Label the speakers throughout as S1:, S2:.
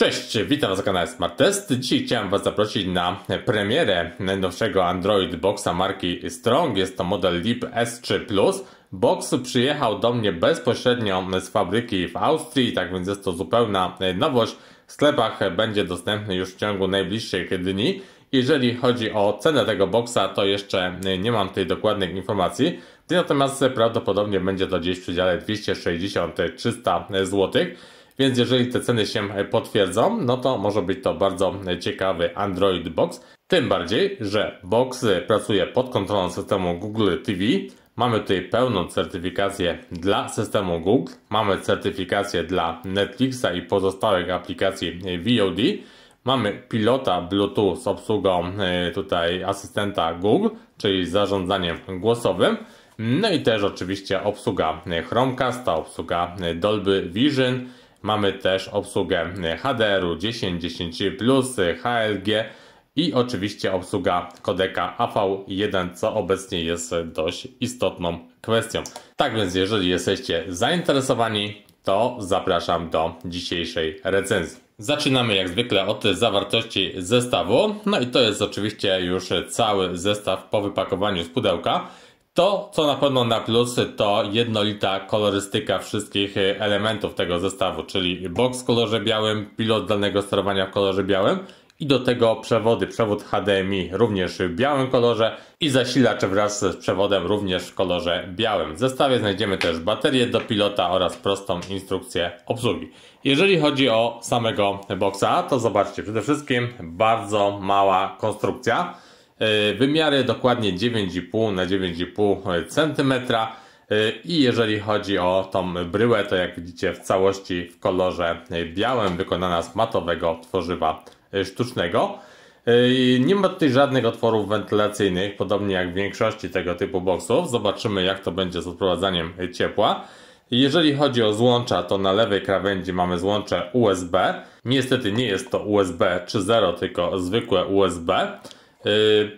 S1: Cześć, witam Was na kanale Smart Test. Dzisiaj chciałem Was zaprosić na premierę najnowszego Android Boxa marki Strong. Jest to model Leap S3 Plus. Box przyjechał do mnie bezpośrednio z fabryki w Austrii, tak więc jest to zupełna nowość. W sklepach będzie dostępny już w ciągu najbliższych dni. Jeżeli chodzi o cenę tego boxa, to jeszcze nie mam tej dokładnych informacji. Natomiast prawdopodobnie będzie to gdzieś w przedziale 260-300 zł. Więc jeżeli te ceny się potwierdzą, no to może być to bardzo ciekawy Android Box. Tym bardziej, że box pracuje pod kontrolą systemu Google TV. Mamy tutaj pełną certyfikację dla systemu Google. Mamy certyfikację dla Netflixa i pozostałych aplikacji VOD. Mamy pilota Bluetooth z obsługą tutaj asystenta Google, czyli zarządzaniem głosowym. No i też oczywiście obsługa Chromecasta, obsługa Dolby Vision. Mamy też obsługę HDR-u 10, 10+, HLG i oczywiście obsługa kodeka AV1, co obecnie jest dość istotną kwestią. Tak więc jeżeli jesteście zainteresowani, to zapraszam do dzisiejszej recenzji. Zaczynamy jak zwykle od zawartości zestawu. No i to jest oczywiście już cały zestaw po wypakowaniu z pudełka. To, co na pewno na plus, to jednolita kolorystyka wszystkich elementów tego zestawu, czyli box w kolorze białym, pilot zdalnego sterowania w kolorze białym i do tego przewody. Przewód HDMI również w białym kolorze i zasilacz wraz z przewodem również w kolorze białym. W zestawie znajdziemy też baterię do pilota oraz prostą instrukcję obsługi. Jeżeli chodzi o samego boxa, to zobaczcie, przede wszystkim bardzo mała konstrukcja. Wymiary dokładnie 9,5 na 9,5 cm i jeżeli chodzi o tą bryłę, to jak widzicie w całości w kolorze białym, wykonana z matowego tworzywa sztucznego. Nie ma tutaj żadnych otworów wentylacyjnych, podobnie jak w większości tego typu boxów. Zobaczymy, jak to będzie z odprowadzaniem ciepła. Jeżeli chodzi o złącza, to na lewej krawędzi mamy złącze USB. Niestety nie jest to USB 3.0, tylko zwykłe USB.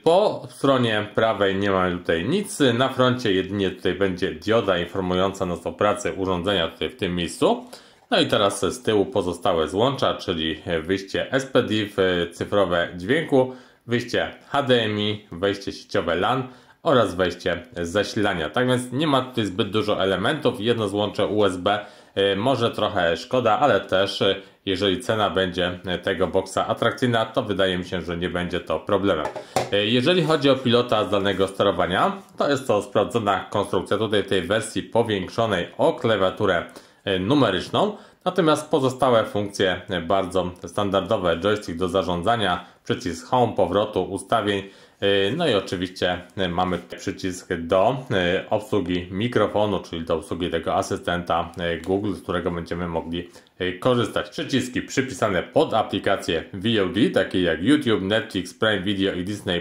S1: Po stronie prawej nie mamy tutaj nic. Na froncie jedynie tutaj będzie dioda informująca nas o pracy urządzenia tutaj w tym miejscu. No i teraz z tyłu pozostałe złącza, czyli wyjście SPDIF, cyfrowe dźwięku, wyjście HDMI, wejście sieciowe LAN oraz wejście zasilania. Tak więc nie ma tutaj zbyt dużo elementów. Jedno złącze USB może trochę szkoda, ale też jeżeli cena będzie tego boxa atrakcyjna, to wydaje mi się, że nie będzie to problemem. Jeżeli chodzi o pilota zdalnego sterowania, to jest to sprawdzona konstrukcja. Tutaj w tej wersji powiększonej o klawiaturę numeryczną. Natomiast pozostałe funkcje bardzo standardowe. Joystick do zarządzania, przycisk Home, powrotu, ustawień. No i oczywiście mamy przycisk do obsługi mikrofonu, czyli do obsługi tego asystenta Google, z którego będziemy mogli korzystać. Przyciski przypisane pod aplikacje VOD, takie jak YouTube, Netflix, Prime Video i Disney+.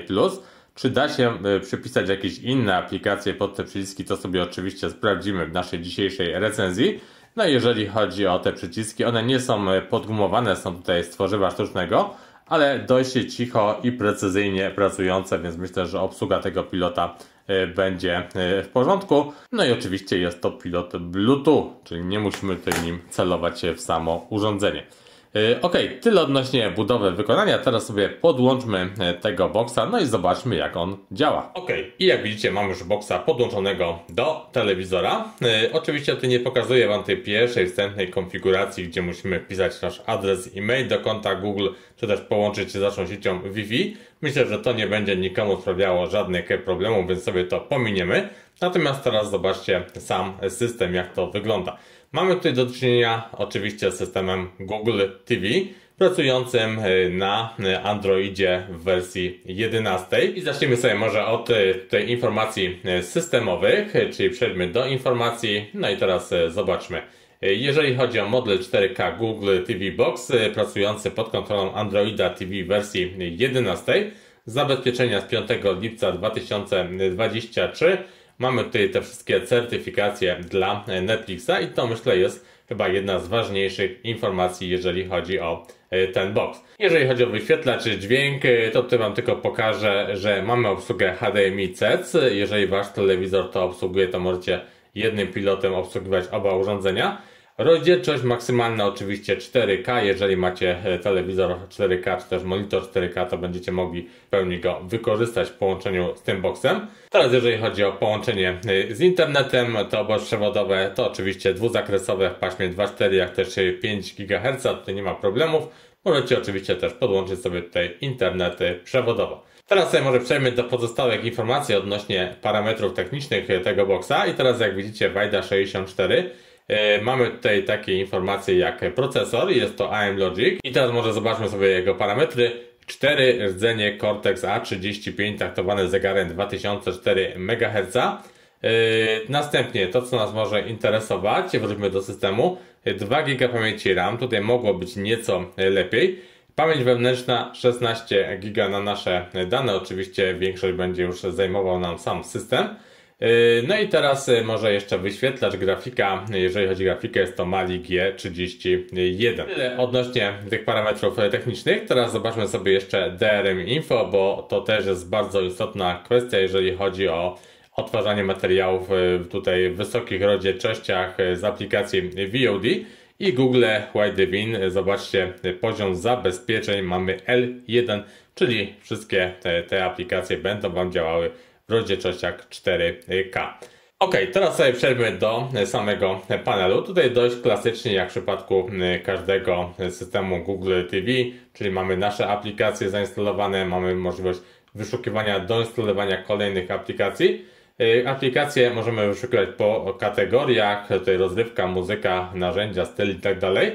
S1: Czy da się przypisać jakieś inne aplikacje pod te przyciski, to sobie oczywiście sprawdzimy w naszej dzisiejszej recenzji. No i jeżeli chodzi o te przyciski, one nie są podgumowane, są tutaj z tworzywa sztucznego, ale dość cicho i precyzyjnie pracujące, więc myślę, że obsługa tego pilota będzie w porządku. No i oczywiście jest to pilot Bluetooth, czyli nie musimy tutaj nim celować w samo urządzenie. Ok, tyle odnośnie budowy wykonania. Teraz sobie podłączmy tego boxa, no i zobaczmy, jak on działa. Ok, i jak widzicie, mamy już boxa podłączonego do telewizora. Oczywiście tutaj nie pokazuję Wam tej pierwszej wstępnej konfiguracji, gdzie musimy wpisać nasz adres e-mail do konta Google, czy też połączyć się z naszą siecią Wi-Fi. Myślę, że to nie będzie nikomu sprawiało żadnych problemów, więc sobie to pominiemy. Natomiast teraz zobaczcie sam system, jak to wygląda. Mamy tutaj do czynienia oczywiście z systemem Google TV pracującym na Androidzie w wersji 11. I zacznijmy sobie może od tej informacji systemowych, czyli przejdźmy do informacji. No i teraz zobaczmy. Jeżeli chodzi o model 4K Google TV Box pracujący pod kontrolą Androida TV w wersji 11, zabezpieczenia z 5 lipca 2023, mamy tutaj te wszystkie certyfikacje dla Netflixa i to myślę jest chyba jedna z ważniejszych informacji, jeżeli chodzi o ten box. Jeżeli chodzi o wyświetlacz dźwięk, to tutaj Wam tylko pokażę, że mamy obsługę HDMI-C. Jeżeli Wasz telewizor to obsługuje, to możecie jednym pilotem obsługiwać oba urządzenia. Rozdzielczość maksymalna oczywiście 4K, jeżeli macie telewizor 4K czy też monitor 4K, to będziecie mogli w pełni go wykorzystać w połączeniu z tym boksem. Teraz jeżeli chodzi o połączenie z internetem, to bezprzewodowe, to oczywiście dwuzakresowe w paśmie 2.4 jak też 5 GHz, tutaj nie ma problemów. Możecie oczywiście też podłączyć sobie tutaj internet przewodowo. Teraz sobie może przejdziemy do pozostałych informacji odnośnie parametrów technicznych tego boksa i teraz jak widzicie Wajda 64 mamy tutaj takie informacje jak procesor, jest to AM Logic i teraz może zobaczmy sobie jego parametry. 4 rdzenie Cortex A35 taktowane zegarem 2004 MHz. Następnie to co nas może interesować, wróćmy do systemu, 2 GB pamięci RAM, tutaj mogło być nieco lepiej. Pamięć wewnętrzna 16 GB na nasze dane, oczywiście większość będzie już zajmował nam sam system. No i teraz może jeszcze wyświetlacz, grafika, jeżeli chodzi o grafikę jest to Mali G31. Tyle odnośnie tych parametrów technicznych. Teraz zobaczmy sobie jeszcze DRM Info, bo to też jest bardzo istotna kwestia, jeżeli chodzi o odtwarzanie materiałów tutaj w wysokich rozdzielczościach z aplikacji VOD i Google Wide Win. Zobaczcie, poziom zabezpieczeń mamy L1, czyli wszystkie te aplikacje będą Wam działały w rozdzielczościach 4K. Ok, teraz sobie przejdźmy do samego panelu. Tutaj dość klasycznie jak w przypadku każdego systemu Google TV, czyli mamy nasze aplikacje zainstalowane, mamy możliwość wyszukiwania, doinstalowania kolejnych aplikacji. Aplikacje możemy wyszukiwać po kategoriach, tutaj rozrywka, muzyka, narzędzia, styl i tak dalej.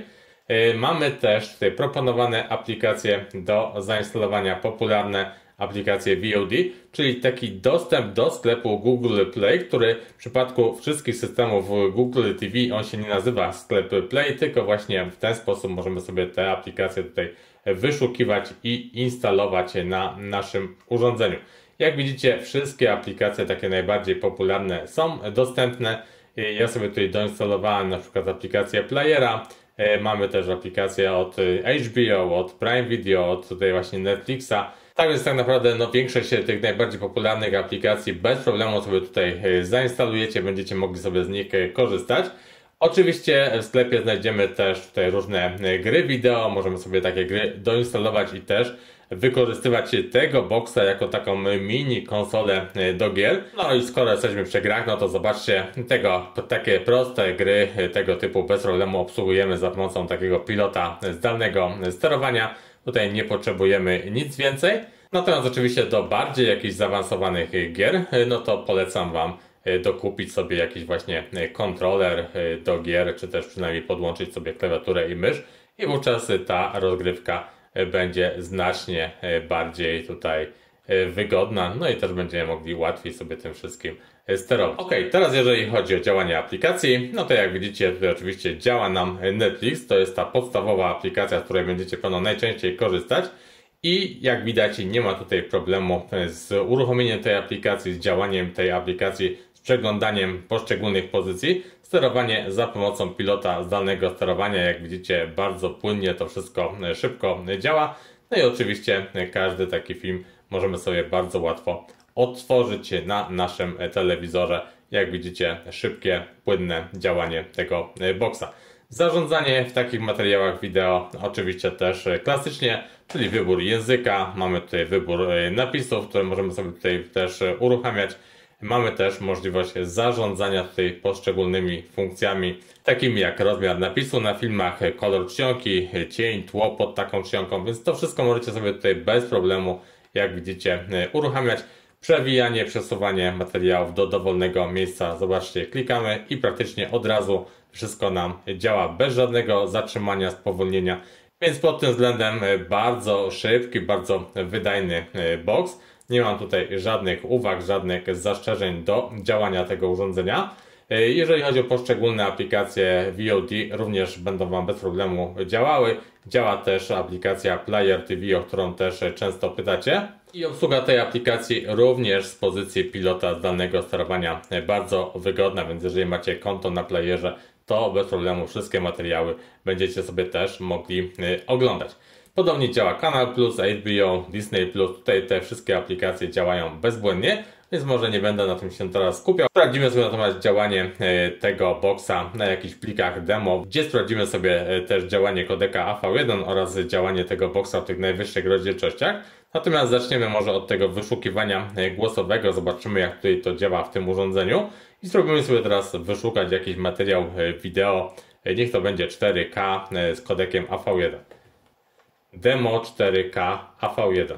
S1: Mamy też tutaj proponowane aplikacje do zainstalowania, popularne aplikacje VOD, czyli taki dostęp do sklepu Google Play, który w przypadku wszystkich systemów Google TV on się nie nazywa sklep Play, tylko właśnie w ten sposób możemy sobie te aplikacje tutaj wyszukiwać i instalować na naszym urządzeniu. Jak widzicie, wszystkie aplikacje takie najbardziej popularne są dostępne. Ja sobie tutaj doinstalowałem na przykład aplikację Playera. Mamy też aplikacje od HBO, od Prime Video, od tutaj właśnie Netflixa. Tak więc tak naprawdę większość tych najbardziej popularnych aplikacji bez problemu sobie tutaj zainstalujecie, będziecie mogli sobie z nich korzystać. Oczywiście w sklepie znajdziemy też tutaj różne gry wideo, możemy sobie takie gry doinstalować i też wykorzystywać tego boxa jako taką mini konsolę do gier. No i skoro jesteśmy przy grach, no to zobaczcie, takie proste gry tego typu bez problemu obsługujemy za pomocą takiego pilota zdalnego sterowania. Tutaj nie potrzebujemy nic więcej. Natomiast oczywiście do bardziej jakichś zaawansowanych gier, no to polecam Wam dokupić sobie jakiś właśnie kontroler do gier, czy też przynajmniej podłączyć sobie klawiaturę i mysz i wówczas ta rozgrywka będzie znacznie bardziej tutaj wygodna, no i też będziemy mogli łatwiej sobie tym wszystkim sterować. Ok, teraz jeżeli chodzi o działanie aplikacji, no to jak widzicie tutaj oczywiście działa nam Netflix, to jest ta podstawowa aplikacja, z której będziecie pewno najczęściej korzystać i jak widać nie ma tutaj problemu z uruchomieniem tej aplikacji, z działaniem tej aplikacji, z przeglądaniem poszczególnych pozycji. Sterowanie za pomocą pilota zdalnego sterowania, jak widzicie bardzo płynnie to wszystko szybko działa. No i oczywiście każdy taki film możemy sobie bardzo łatwo odtworzyć na naszym telewizorze. Jak widzicie szybkie, płynne działanie tego boxa. Zarządzanie w takich materiałach wideo oczywiście też klasycznie, czyli wybór języka, mamy tutaj wybór napisów, które możemy sobie tutaj też uruchamiać. Mamy też możliwość zarządzania tutaj poszczególnymi funkcjami, takimi jak rozmiar napisu na filmach, kolor czcionki, cień, tło pod taką czcionką, więc to wszystko możecie sobie tutaj bez problemu, jak widzicie, uruchamiać. Przewijanie, przesuwanie materiałów do dowolnego miejsca, zobaczcie, klikamy i praktycznie od razu wszystko nam działa bez żadnego zatrzymania, spowolnienia, więc pod tym względem bardzo szybki, bardzo wydajny box. Nie mam tutaj żadnych uwag, żadnych zastrzeżeń do działania tego urządzenia. Jeżeli chodzi o poszczególne aplikacje VOD, również będą Wam bez problemu działały. Działa też aplikacja Player TV, o którą też często pytacie. I obsługa tej aplikacji również z pozycji pilota zdalnego sterowania bardzo wygodna, więc jeżeli macie konto na playerze, to bez problemu wszystkie materiały będziecie sobie też mogli oglądać. Podobnie działa Kanal Plus, HBO, Disney Plus, tutaj te wszystkie aplikacje działają bezbłędnie. więc może nie będę na tym się teraz skupiał. Sprawdzimy sobie natomiast działanie tego boxa na jakichś plikach demo, gdzie sprawdzimy sobie też działanie kodeka AV1 oraz działanie tego boxa w tych najwyższych rozdzielczościach. Natomiast zaczniemy może od tego wyszukiwania głosowego, zobaczymy jak tutaj to działa w tym urządzeniu i spróbujemy sobie teraz wyszukać jakiś materiał wideo, niech to będzie 4K z kodekiem AV1. Demo 4K AV1.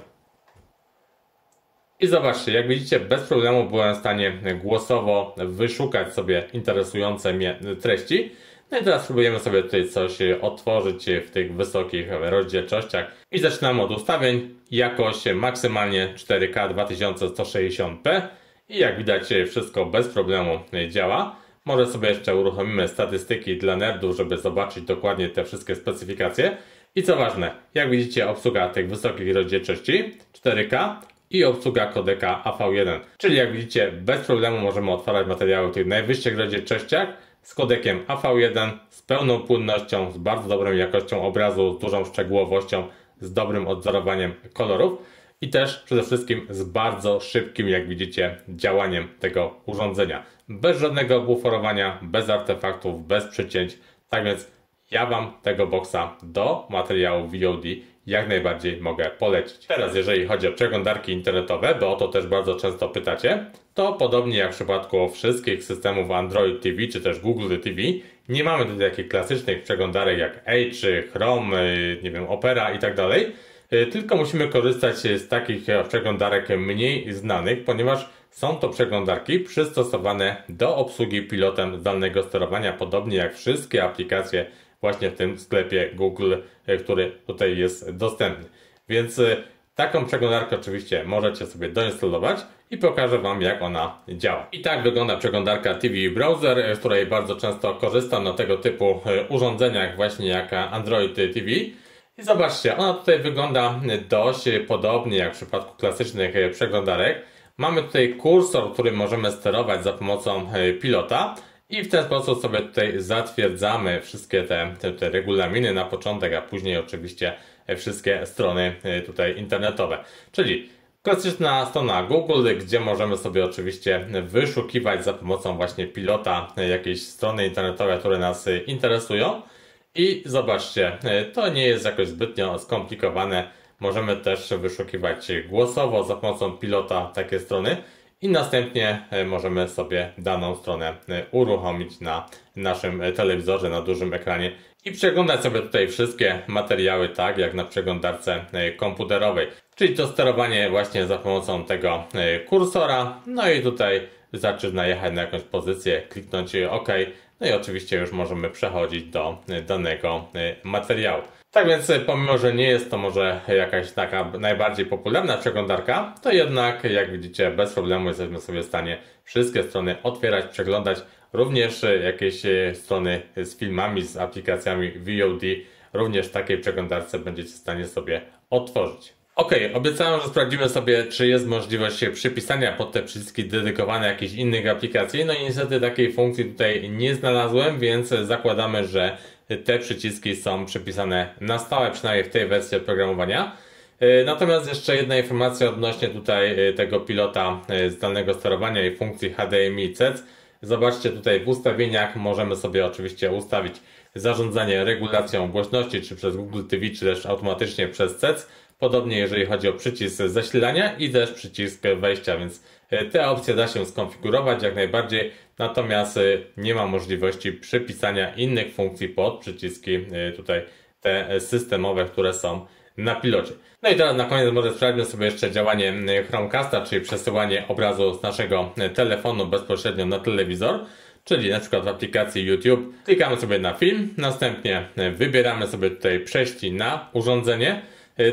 S1: I zobaczcie, jak widzicie, bez problemu byłem w stanie głosowo wyszukać sobie interesujące mnie treści. No i teraz spróbujemy sobie tutaj coś otworzyć w tych wysokich rozdzielczościach. I zaczynamy od ustawień. Jakość maksymalnie 4K 2160p. I jak widać, wszystko bez problemu działa. Może sobie jeszcze uruchomimy statystyki dla nerdów, żeby zobaczyć dokładnie te wszystkie specyfikacje. I co ważne, jak widzicie, obsługa tych wysokich rozdzielczości 4K i obsługa kodeka AV1. Czyli jak widzicie, bez problemu możemy otwierać materiały w tych najwyższych rozdzielczościach z kodekiem AV1, z pełną płynnością, z bardzo dobrą jakością obrazu, z dużą szczegółowością, z dobrym odwzorowaniem kolorów i też przede wszystkim z bardzo szybkim, jak widzicie, działaniem tego urządzenia. Bez żadnego buforowania, bez artefaktów, bez przycięć. Tak więc ja Wam tego boxa do materiału VOD jak najbardziej mogę polecić. Teraz jeżeli chodzi o przeglądarki internetowe, bo o to też bardzo często pytacie, to podobnie jak w przypadku wszystkich systemów Android TV czy też Google TV, nie mamy tutaj takich klasycznych przeglądarek jak Edge, Chrome, nie wiem, Opera i tak dalej, tylko musimy korzystać z takich przeglądarek mniej znanych, ponieważ są to przeglądarki przystosowane do obsługi pilotem zdalnego sterowania, podobnie jak wszystkie aplikacje właśnie w tym sklepie Google, który tutaj jest dostępny. Więc taką przeglądarkę oczywiście możecie sobie doinstalować i pokażę Wam, jak ona działa. I tak wygląda przeglądarka TV Browser, z której bardzo często korzystam na tego typu urządzeniach właśnie jak Android TV. I zobaczcie, ona tutaj wygląda dość podobnie jak w przypadku klasycznych przeglądarek. Mamy tutaj kursor, którym możemy sterować za pomocą pilota. I w ten sposób sobie tutaj zatwierdzamy wszystkie te regulaminy na początek, a później oczywiście wszystkie strony tutaj internetowe. Czyli klasyczna strona Google, gdzie możemy sobie oczywiście wyszukiwać za pomocą właśnie pilota jakieś strony internetowe, które nas interesują. I zobaczcie, to nie jest jakoś zbytnio skomplikowane. Możemy też wyszukiwać głosowo za pomocą pilota takie strony. I następnie możemy sobie daną stronę uruchomić na naszym telewizorze, na dużym ekranie i przeglądać sobie tutaj wszystkie materiały tak jak na przeglądarce komputerowej. Czyli to sterowanie właśnie za pomocą tego kursora. No i tutaj zaczyna jechać na jakąś pozycję, kliknąć OK. No i oczywiście już możemy przechodzić do danego materiału. Tak więc pomimo, że nie jest to może jakaś taka najbardziej popularna przeglądarka, to jednak jak widzicie bez problemu jesteśmy sobie w stanie wszystkie strony otwierać, przeglądać. Również jakieś strony z filmami, z aplikacjami VOD, również w takiej przeglądarce będziecie w stanie sobie otworzyć. Ok, obiecałem, że sprawdzimy sobie, czy jest możliwość przypisania pod te przyciski dedykowane jakichś innych aplikacji. No i niestety takiej funkcji tutaj nie znalazłem, więc zakładamy, że te przyciski są przypisane na stałe, przynajmniej w tej wersji oprogramowania. Natomiast jeszcze jedna informacja odnośnie tutaj tego pilota zdalnego sterowania i funkcji HDMI CEC. Zobaczcie tutaj w ustawieniach możemy sobie oczywiście ustawić zarządzanie regulacją głośności, czy przez Google TV, czy też automatycznie przez CEC. Podobnie jeżeli chodzi o przycisk zasilania i też przycisk wejścia, więc te opcje da się skonfigurować jak najbardziej, natomiast nie ma możliwości przypisania innych funkcji pod przyciski tutaj te systemowe, które są na pilocie. No i teraz na koniec może sprawdźmy sobie jeszcze działanie Chromecasta, czyli przesyłanie obrazu z naszego telefonu bezpośrednio na telewizor. Czyli na przykład w aplikacji YouTube klikamy sobie na film, następnie wybieramy sobie tutaj przejście na urządzenie.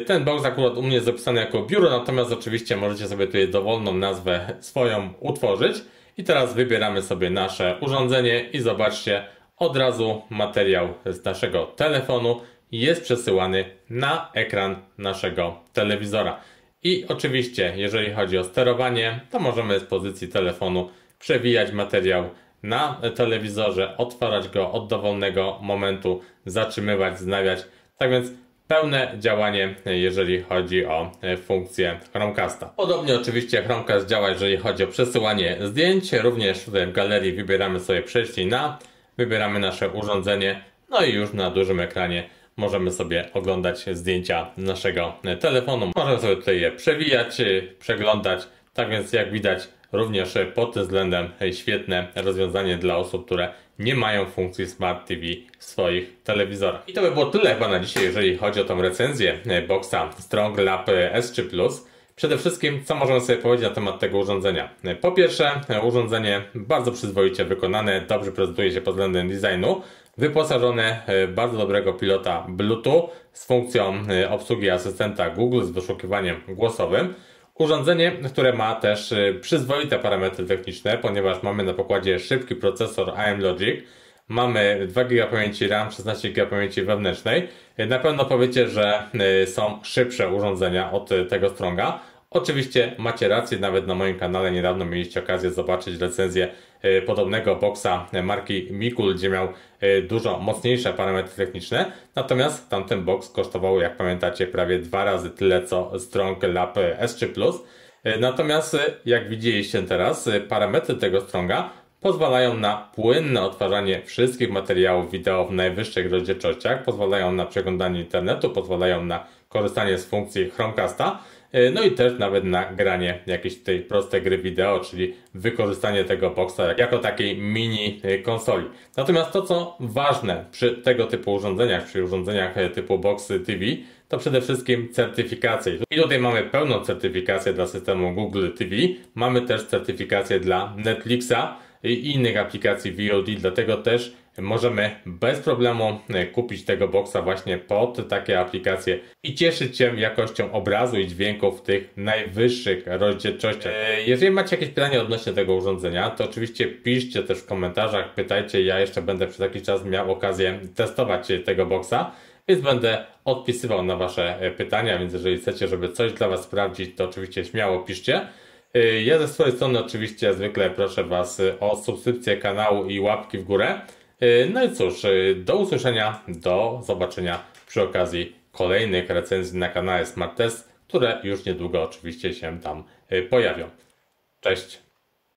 S1: Ten box akurat u mnie jest zapisany jako biuro, natomiast oczywiście możecie sobie tutaj dowolną nazwę swoją utworzyć. I teraz wybieramy sobie nasze urządzenie i zobaczcie, od razu materiał z naszego telefonu jest przesyłany na ekran naszego telewizora. I oczywiście, jeżeli chodzi o sterowanie, to możemy z pozycji telefonu przewijać materiał na telewizorze, otwierać go od dowolnego momentu, zatrzymywać, wznawiać. Tak więc pełne działanie, jeżeli chodzi o funkcję Chromecasta. Podobnie oczywiście Chromecast działa, jeżeli chodzi o przesyłanie zdjęć. Również tutaj w galerii wybieramy sobie przejście na, wybieramy nasze urządzenie, no i już na dużym ekranie możemy sobie oglądać zdjęcia naszego telefonu. Możemy sobie tutaj je przewijać, przeglądać. Tak więc jak widać, również pod tym względem świetne rozwiązanie dla osób, które nie mają funkcji Smart TV w swoich telewizorach. I to by było tyle chyba na dzisiaj, jeżeli chodzi o tą recenzję Boxa StrongLab S3 Plus. Przede wszystkim, co możemy sobie powiedzieć na temat tego urządzenia? Po pierwsze, urządzenie bardzo przyzwoicie wykonane, dobrze prezentuje się pod względem designu, wyposażone w bardzo dobrego pilota Bluetooth z funkcją obsługi asystenta Google z wyszukiwaniem głosowym. Urządzenie, które ma też przyzwoite parametry techniczne, ponieważ mamy na pokładzie szybki procesor AM Logic, mamy 2 GB pamięci RAM, 16 GB pamięci wewnętrznej. Na pewno powiecie, że są szybsze urządzenia od tego Stronga. Oczywiście macie rację, nawet na moim kanale niedawno mieliście okazję zobaczyć recenzję podobnego boxa marki Mikul, gdzie miał dużo mocniejsze parametry techniczne. Natomiast tamten box kosztował, jak pamiętacie, prawie 2 razy tyle co StrongLab S3 Plus. Natomiast jak widzieliście teraz, parametry tego Stronga pozwalają na płynne odtwarzanie wszystkich materiałów wideo w najwyższych rozdzielczościach, pozwalają na przeglądanie internetu, pozwalają na korzystanie z funkcji Chromecasta, no i też nawet na granie jakiejś tej prostej gry wideo, czyli wykorzystanie tego boxa jako takiej mini konsoli. Natomiast to, co ważne przy tego typu urządzeniach, przy urządzeniach typu Box TV, to przede wszystkim certyfikacje. I tutaj mamy pełną certyfikację dla systemu Google TV, mamy też certyfikację dla Netflixa i innych aplikacji VOD, dlatego też możemy bez problemu kupić tego boxa właśnie pod takie aplikacje i cieszyć się jakością obrazu i dźwięku w tych najwyższych rozdzielczościach. Jeżeli macie jakieś pytania odnośnie tego urządzenia, to oczywiście piszcie też w komentarzach, pytajcie, ja jeszcze będę przez jakiś czas miał okazję testować tego boxa, więc będę odpisywał na wasze pytania, więc jeżeli chcecie, żeby coś dla was sprawdzić, to oczywiście śmiało piszcie. Ja ze swojej strony oczywiście jak zwykle proszę was o subskrypcję kanału i łapki w górę. No i cóż, do usłyszenia, do zobaczenia przy okazji kolejnych recenzji na kanale Smart Test, które już niedługo oczywiście się tam pojawią. Cześć!